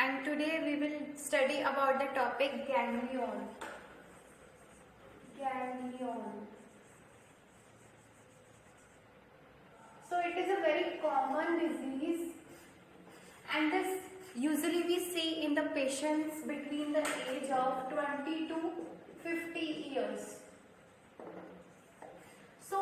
and today we will study about the topic ganglion. Ganglion. So it is a very common disease, and this usually we see in the patients between the age of 20 to 50 years. So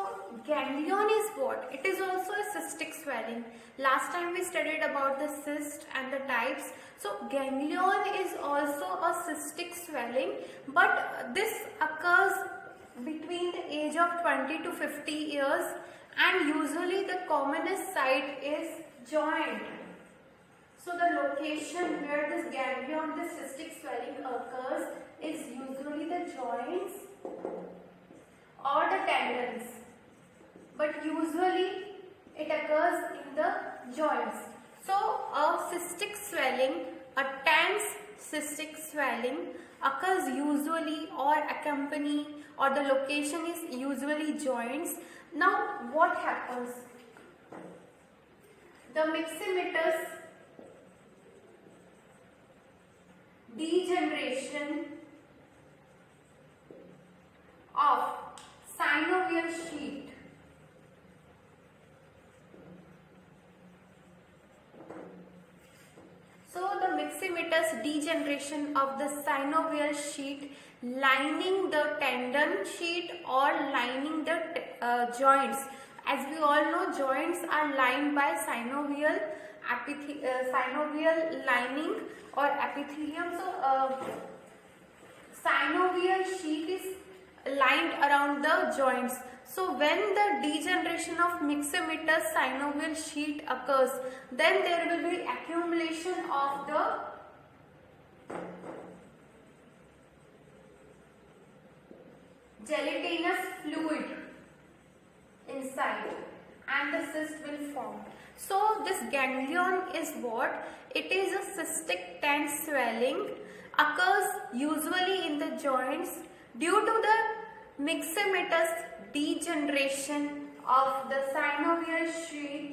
ganglion is what? It is also a cystic swelling. Last time we studied about the cyst and the types. So ganglion is also a cystic swelling, but this occurs between the age of 20 to 50 years, and usually the commonest site is joint. So the location where this ganglion, this cystic swelling occurs is usually the joints or the tendons, but usually it occurs in the joints. So a cystic swelling, a tense cystic swelling occurs usually or accompany, or the location is usually joints. Now what happens? The myxomatous degeneration of synovial sheath myxomatous degeneration of the synovial sheath lining the tendon sheath or lining the joints. As we all know, joints are lined by synovial lining or epithelium. So synovial sheath is lined around the joints. So when the degeneration of myxomatous synovial sheath occurs, then there will be accumulation of the gelatinous fluid inside and the cyst will form. So this ganglion is what? It is a cystic tense swelling, occurs usually in the joints due to the myxomatous degeneration of the synovial sheath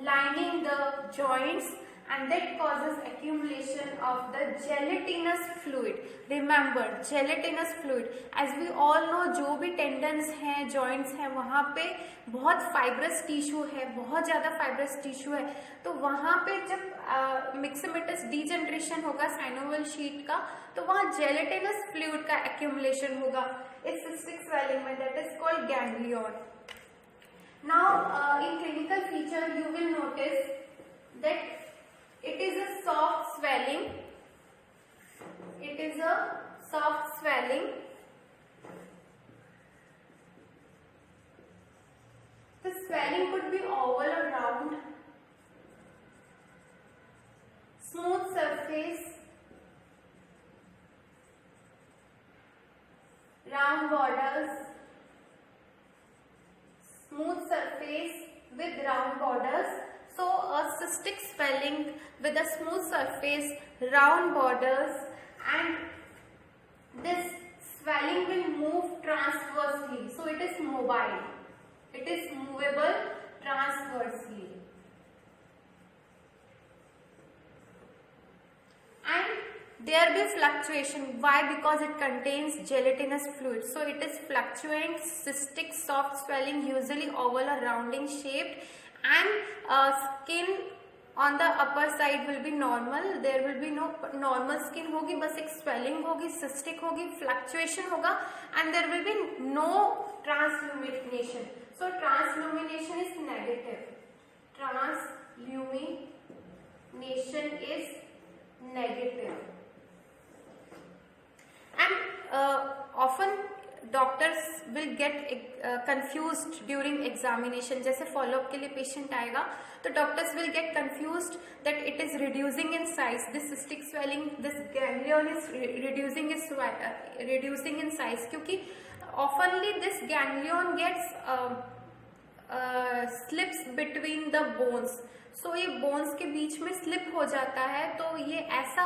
lining the joints, and that causes accumulation of the gelatinous fluid. Remember, gelatinous fluid. As we all know, जो भी tendons हैं, joints हैं, वहाँ पे बहुत fibrous tissue है, बहुत ज़्यादा fibrous tissue है. तो वहाँ पे जब myxomatous degeneration होगा synovial sheath का, तो वहाँ gelatinous fluid का accumulation होगा इस cystic swelling में, that is called ganglion. Now, in clinical feature, you will notice that it is a soft swelling. It is a soft swelling. The swelling could be oval or round. Smooth surface. Round borders. Smooth surface with round borders. So a cystic swelling with a smooth surface, round borders, and this swelling will move transversely. So it is mobile. It is movable transversely. And there be fluctuation. Why? Because it contains gelatinous fluid. So it is fluctuant, cystic, soft swelling, usually oval or rounding shaped, and skin on the upper side will be normal. There will be no normal skin होगी, बस एक swelling होगी, cystic होगी, fluctuation होगा, and there will be no translumination. So translumination is negative. Translumination is negative. And often doctors will get confused during examination. जैसे follow up के लिए patient आएगा तो doctors will get confused that it is reducing in size. This cystic swelling, this ganglion is reducing in size, क्योंकि oftenly this ganglion gets slips between the bones. So ये bones के बीच में slip हो जाता है, तो ये ऐसा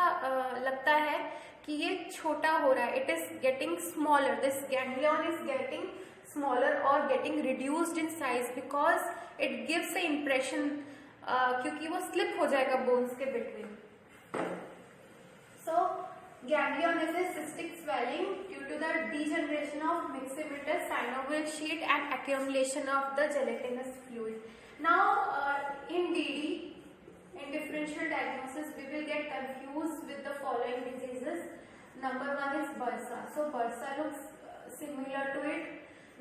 लगता है कि ये छोटा हो रहा है. It is getting smaller. This ganglion is getting smaller और getting reduced in size because it gives a impression, क्योंकि वो स्लिप हो जाएगा बोन्स के between. Ganglion is a cystic swelling due to the degeneration of myxomatous synovial sheet and accumulation of the gelatinous fluid. Now, in DD, in differential diagnosis, we will get confused with the following diseases. Number one is bursa. So bursa looks similar to it.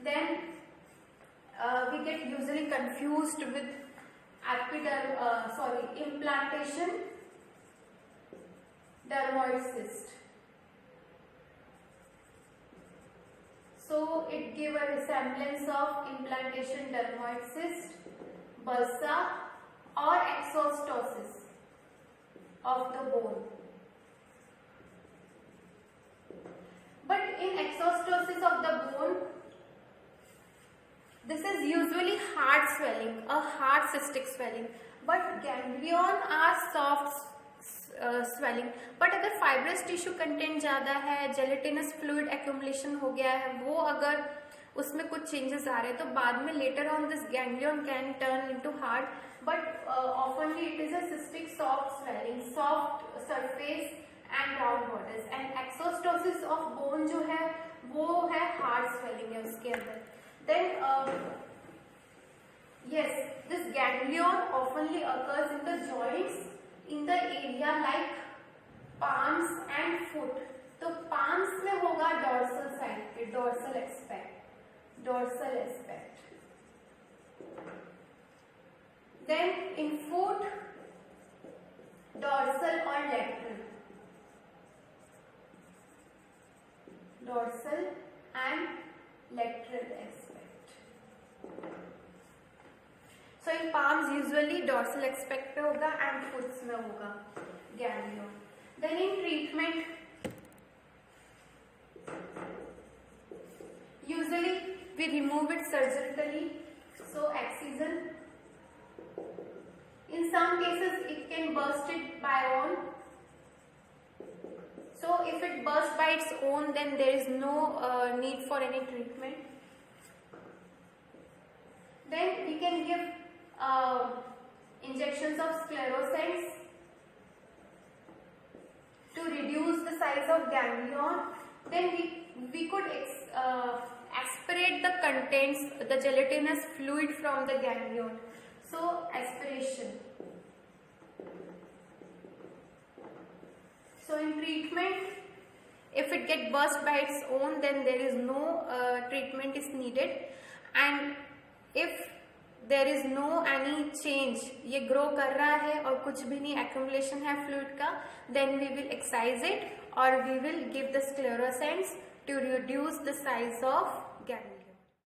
Then we get usually confused with implantation dermoid cyst. So it gives a resemblance of implantation dermoid cyst, bursa or exostosis of the bone. But in exostosis of the bone, this is usually hard swelling, a hard cystic swelling. But ganglion are soft swelling. But अगर fibrous tissue content ज़्यादा है, gelatinous fluid accumulation हो गया है, वो अगर उसमें कुछ changes आ रहे हैं तो बाद में later on this ganglion can turn into hard. But oftenly it is a cystic soft swelling, soft surface and round borders. And exostosis of bone जो है वो है hard swelling है उसके अंदर. Then yes, this ganglion oftenly occurs in the joints in the area like palms and foot. तो palms में होगा dorsal side पे, dorsal aspect. Then in foot, dorsal or lateral. Dorsal and lateral aspect. So in palms usually dorsal aspect पे होगा and foots में होगा ganglion. Then in treatment, usually we remove it surgically. So excision. In some cases it can burst it by own. So if it bursts by its own, then there is no need for any treatment. Then we can give injections of sclerosants to reduce the size of ganglion. Then we could aspirate the contents, the gelatinous fluid from the ganglion. So aspiration. So in treatment, if it gets burst by its own, then there is no treatment is needed. And if there is no any change, ये grow कर रहा है और कुछ भी नहीं accumulation है fluid का, then we will excise it or we will give the sclerosants to reduce the size of ganglion.